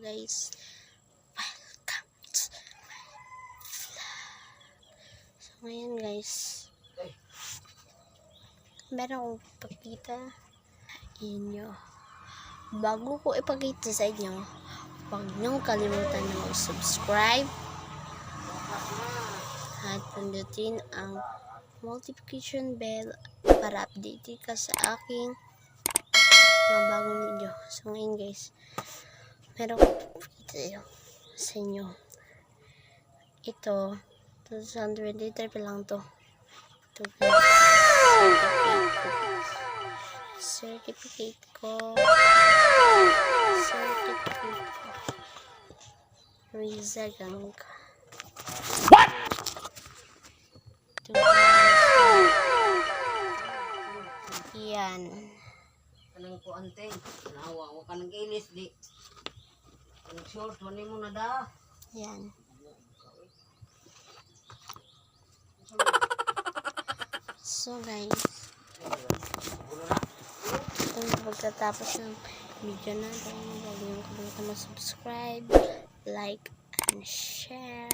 guys, welcome to my vlog. So ngayon guys, meron akong pakita inyo. Bago ko ipakita sa inyo, huwag niyong kalimutan na mag-subscribe at pindutin ang notification bell para update ka sa aking mga bagong video. So ngayon guys, meron ko pakita sa inyo. Ito 2023 pa lang to. Ito guys, certificate ko. Riza Gang. What? Ito guys, yan. Kanang ko ante, nawa ka nang ilis di. Ang short mo na da. Yan. So guys, ito pagkatapos ng video natin, huwag niyong kalimutan mag-subscribe, like, and share.